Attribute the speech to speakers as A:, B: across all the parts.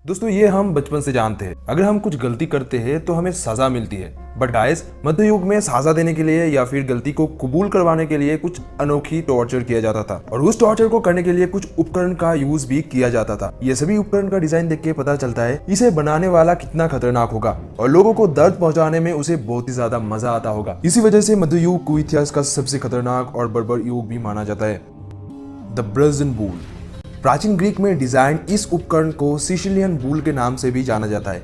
A: दोस्तों ये हम बचपन से जानते हैं, अगर हम कुछ गलती करते हैं तो हमें सजा मिलती है। बट गाइस, मध्य युग में सजा देने के लिए या फिर गलती को कबूल करवाने के लिए कुछ अनोखी टॉर्चर किया जाता था और उस टॉर्चर को करने के लिए कुछ उपकरण का यूज भी किया जाता था। ये सभी उपकरण का डिजाइन देख के पता चलता है इसे बनाने वाला कितना खतरनाक होगा और लोगों को दर्द पहुंचाने में उसे बहुत ही ज्यादा मजा आता होगा। इसी वजह से मध्य युग को इतिहास का सबसे खतरनाक और बर्बर युग भी माना जाता है। द ब्रजन बूल। प्राचीन ग्रीक में डिजाइन इस उपकरण को सिसिलियन बूल के नाम से भी जाना जाता है।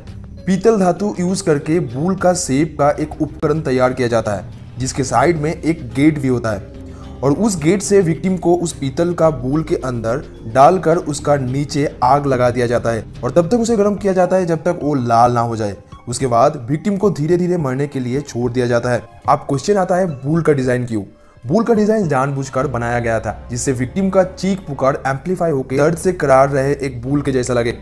A: पीतल धातु यूज करके बूल का शेप का एक उपकरण तैयार किया जाता है जिसके साइड में एक गेट भी होता है और उस गेट से विक्टिम को उस पीतल का बूल के अंदर डालकर उसका नीचे आग लगा दिया जाता है और तब तक उसे गर्म किया जाता है जब तक वो लाल ना हो जाए। उसके बाद विक्टिम को धीरे धीरे मरने के लिए छोड़ दिया जाता है। अब क्वेश्चन आता है, बूल का डिजाइन क्यों? बूल का डिजाइन जानबूझकर बनाया गया था जिससे विक्टिम का चीख पुकार एम्पलीफाई होकर दर्द से करार रहे एक बूल के जैसा लगे।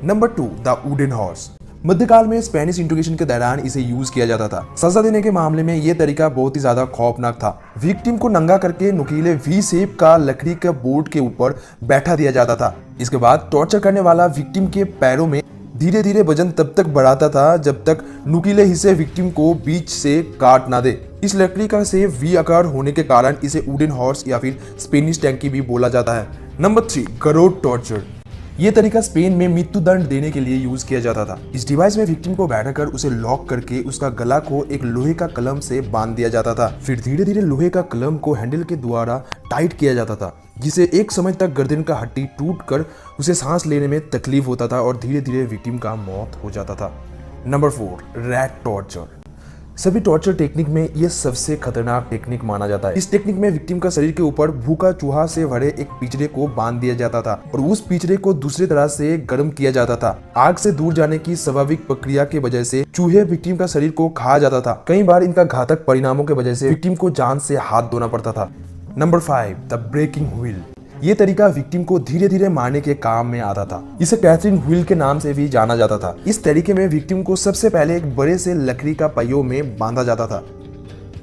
A: Number 2, the wooden horse. मध्यकाल में स्पेनिश इंट्रोगेशन के दौरान इसे यूज किया जाता था। सजा देने के मामले में यह तरीका बहुत ही ज्यादा खौफनाक था। विक्टिम को नंगा करके नुकीले वी शेप का लकड़ी के बोर्ड के ऊपर बैठा दिया जाता था। इसके बाद टॉर्चर करने वाला विक्टिम के पैरों में धीरे धीरे वजन तब तक बढ़ाता था जब तक नुकीले हिस्से विक्टिम को बीच से काट ना दे। इस लकड़ी का शेप वी आकार होने के कारण इसे वुडन हॉर्स या फिर स्पेनिश टैंकी भी बोला जाता है। Number 3, Garod torture. ये तरीका स्पेन में मृत्यु दंड देने के लिए यूज किया जाता था। इस डिवाइस में विक्टिम को बैठाकर उसे लॉक करके उसका गला को एक लोहे का कलम से बांध दिया जाता था। फिर धीरे धीरे लोहे का कलम को हैंडल के द्वारा टाइट किया जाता था जिसे एक समय तक गर्दन का हड्डी टूट कर उसे सांस लेने में तकलीफ होता था और धीरे धीरे विक्टिम का मौत हो जाता था। Number 4, rat torture. सभी टॉर्चर टेक्निक में यह सबसे खतरनाक टेक्निक माना जाता है। इस टेक्निक में विक्टिम का शरीर के ऊपर भूखा चूहा से भरे एक पिंजरे को बांध दिया जाता था और उस पिंजरे को दूसरी तरह से गर्म किया जाता था। आग से दूर जाने की स्वाभाविक प्रक्रिया के वजह से चूहे विक्टिम का शरीर को खा जाता था। कई बार इनका घातक परिणामों की वजह से विक्टिम को जान से हाथ धोना पड़ता था। Number 5, the breaking wheel. ये तरीका विक्टिम को धीरे धीरे मारने के काम में आता था। इसे कैथरीन व्हील के नाम से भी जाना जाता था। इस तरीके में विक्टिम को सबसे पहले एक बड़े से लकड़ी का पहियों में बांधा जाता था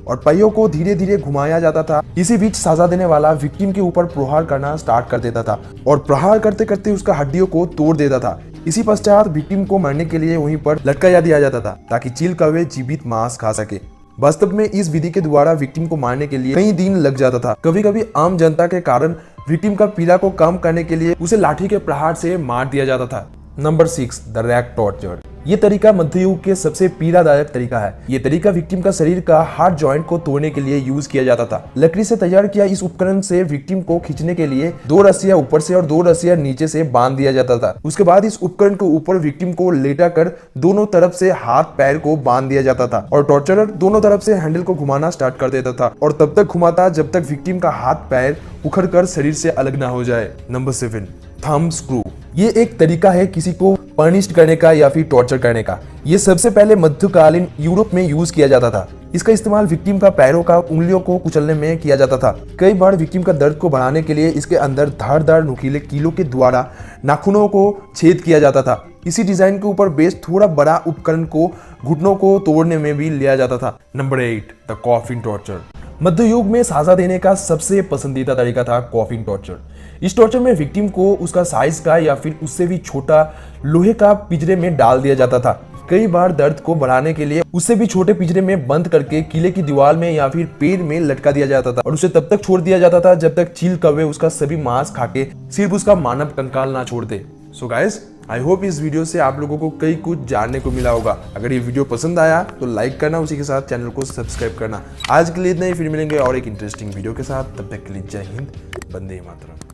A: और पहियों को धीरे धीरे घुमाया जाता था। इसी बीच सजा देने वाला विक्टिम के ऊपर प्रहार करना स्टार्ट कर देता था और प्रहार करते करते उसका हड्डियों को तोड़ देता था। इसी पश्चात विक्टिम को मरने के लिए वहीं पर लटकाया दिया जाता था ताकि चील कौवे जीवित मांस खा सके। वास्तव में इस विधि के द्वारा विक्टिम को मारने के लिए कई दिन लग जाता था। कभी कभी आम जनता के कारण विक्टिम का पीड़ा को कम करने के लिए उसे लाठी के प्रहार से मार दिया जाता था। Number 6, the rack torture. ये तरीका मध्य युग के सबसे पीड़ादायक तरीका है। ये तरीका विक्टिम का शरीर का हार्ट जॉइंट को तोड़ने के लिए यूज किया जाता था। लकड़ी से तैयार किया इस उपकरण से विक्टिम को खींचने के लिए 2 रस्सियां ऊपर से और 2 रस्सियां नीचे से बांध दिया जाता था। उसके बाद इस उपकरण के ऊपर विक्टिम को लेटा कर दोनों तरफ से हाथ पैर को बांध दिया जाता था और टॉर्चरर दोनों तरफ से हैंडल को घुमाना स्टार्ट कर देता था और तब तक घुमाता जब तक विक्टिम का हाथ पैर उखड़ कर शरीर से अलग ना हो जाए। Number 7, thumb screw. ये एक तरीका है किसी को पनिश करने का या फिर टॉर्चर करने का। ये सबसे पहले मध्यकालीन यूरोप में यूज किया जाता था। इसका इस्तेमाल विक्टिम का पैरों का उंगलियों को कुचलने में किया जाता था। कई बार विक्टिम का दर्द को बढ़ाने के लिए इसके अंदर धारदार नुकीले कीलों के द्वारा नाखूनों को छेद किया जाता था। इसी डिजाइन के ऊपर बेस थोड़ा बड़ा उपकरण को घुटनों को तोड़ने में भी लिया जाता था। Number 8, the coffin torture. मध्य युग में सजा देने का सबसे पसंदीदा तरीका था कॉफिन टॉर्चर। इस टॉर्चर में विक्टिम को उसका साइज का या फिर उससे भी छोटा लोहे का पिंजरे में डाल दिया जाता था। कई बार दर्द को बढ़ाने के लिए उससे भी छोटे पिंजरे में बंद करके किले की दीवार में या फिर पेड़ में लटका दिया जाता था और उसे तब तक छोड़ दिया जाता था जब तक चील कौवे उसका सभी मांस खाके सिर्फ उसका मानव कंकाल ना छोड़ दे। सो गाइस, आई होप इस वीडियो से आप लोगों को कई कुछ जानने को मिला होगा। अगर ये वीडियो पसंद आया तो लाइक करना, उसी के साथ चैनल को सब्सक्राइब करना। आज के लिए इतना ही, फिर मिलेंगे और एक इंटरेस्टिंग वीडियो के साथ। तब तक के लिए जय हिंद, वंदे मातरम।